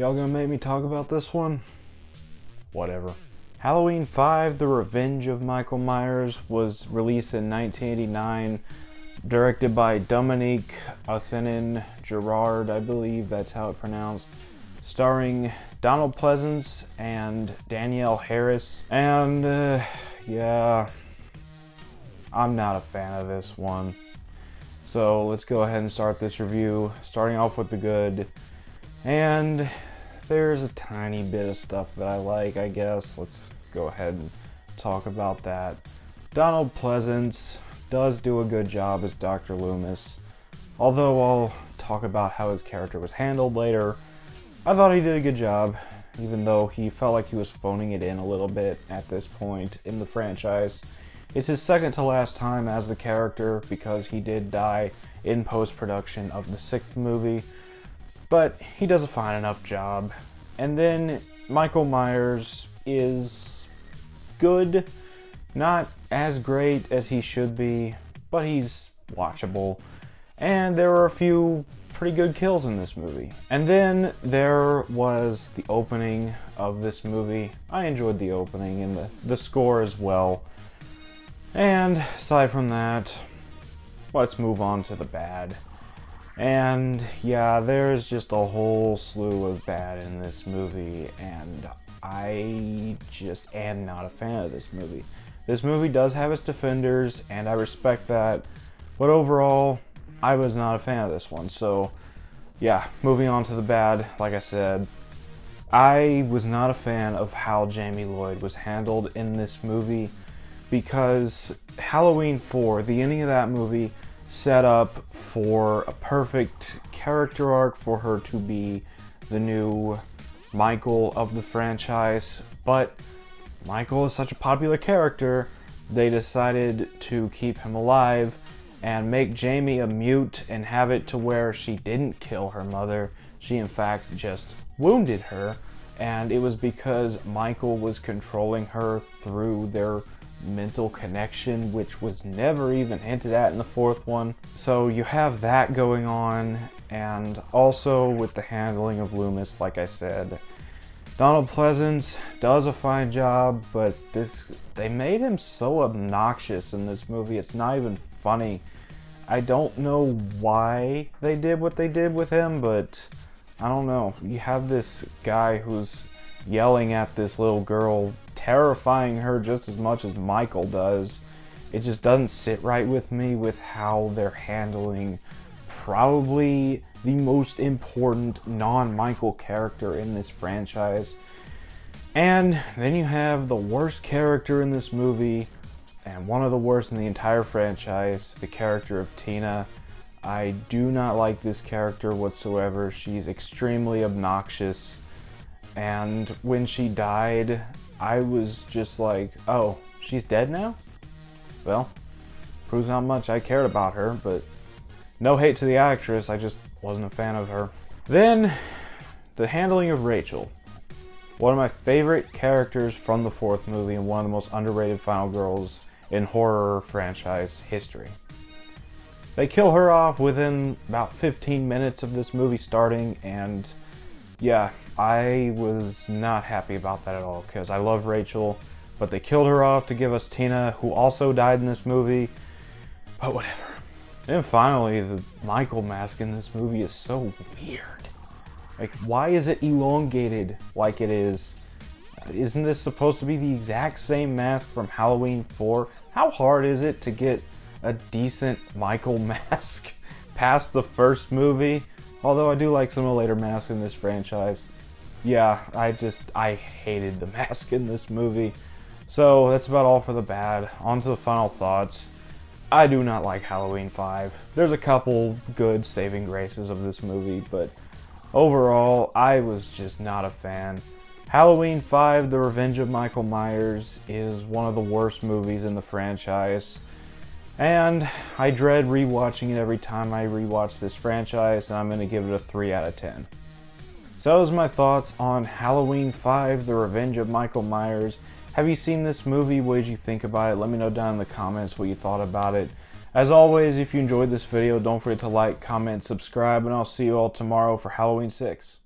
Y'all gonna make me talk about this one? Whatever. Halloween 5: The Revenge of Michael Myers was released in 1989, directed by Dominique Othenin Girard, I believe that's how it's pronounced, starring Donald Pleasence and Danielle Harris. And yeah, I'm not a fan of this one. So let's go ahead and start this review, starting off with the good. And there's a tiny bit of stuff that I like, I guess. Let's go ahead and talk about that. Donald Pleasence does do a good job as Dr. Loomis. Although I'll talk about how his character was handled later, I thought he did a good job, even though he felt like he was phoning it in a little bit at this point in the franchise. It's his second to last time as the character because he did die in post-production of the 6th movie, but he does a fine enough job. And then Michael Myers is good, not as great as he should be, but he's watchable. And there were a few pretty good kills in this movie. And then there was the opening of this movie. I enjoyed the opening and the score as well. And aside from that, let's move on to the bad. And yeah, there's just a whole slew of bad in this movie, and I just am not a fan of this movie. This movie does have its defenders, and I respect that, but overall, I was not a fan of this one. So yeah, moving on to the bad, like I said, I was not a fan of how Jamie Lloyd was handled in this movie, because Halloween 4, the ending of that movie, set up for a perfect character arc for her to be the new Michael of the franchise, but Michael is such a popular character, they decided to keep him alive and make Jamie a mute and have it to where she didn't kill her mother. She in fact just wounded her, and it was because Michael was controlling her through their mental connection, which was never even hinted at in the 4th one. So you have that going on, and also with the handling of Loomis, like I said. Donald Pleasence does a fine job, but they made him so obnoxious in this movie, it's not even funny. I don't know why they did what they did with him, but I don't know. You have this guy who's yelling at this little girl, terrifying her just as much as Michael does. It just doesn't sit right with me with how they're handling probably the most important non-Michael character in this franchise. And then you have the worst character in this movie, and one of the worst in the entire franchise, the character of Tina. I do not like this character whatsoever. She's extremely obnoxious, and when she died, I was just like, oh, she's dead now? Well, proves how much I cared about her, but no hate to the actress, I just wasn't a fan of her. Then, the handling of Rachel. One of my favorite characters from the 4th movie and one of the most underrated final girls in horror franchise history. They kill her off within about 15 minutes of this movie starting, and yeah, I was not happy about that at all, because I love Rachel, but they killed her off to give us Tina, who also died in this movie, but whatever. And finally, the Michael mask in this movie is so weird. Like, why is it elongated like it is? Isn't this supposed to be the exact same mask from Halloween 4? How hard is it to get a decent Michael mask past the 1st movie? Although I do like some of the later masks in this franchise. Yeah, I hated the mask in this movie. So that's about all for the bad. On to the final thoughts. I do not like Halloween 5. There's a couple good saving graces of this movie, but overall, I was just not a fan. Halloween 5: The Revenge of Michael Myers is one of the worst movies in the franchise, and I dread rewatching it every time I rewatch this franchise, and I'm going to give it a 3 out of 10. So those are my thoughts on Halloween 5: The Revenge of Michael Myers. Have you seen this movie? What did you think about it? Let me know down in the comments what you thought about it. As always, if you enjoyed this video, don't forget to like, comment, subscribe, and I'll see you all tomorrow for Halloween 6.